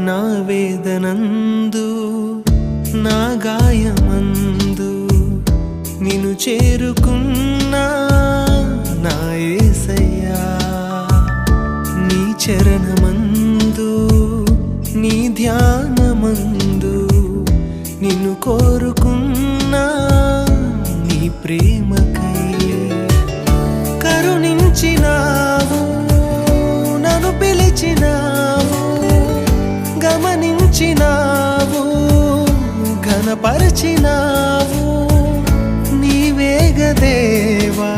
నా వేదనందు నా గాయమందు నిన్ను చేరుకున్నా నా యేసయ్యా నీ చరణమందు నీ ధ్యానమందు నిన్ను కోరుకున్నా నీ ప్రేమకై కరుణించినావు నన్ను పిలిచినావు గమనించినావు ఘనపరచినావు నీవేగ దేవా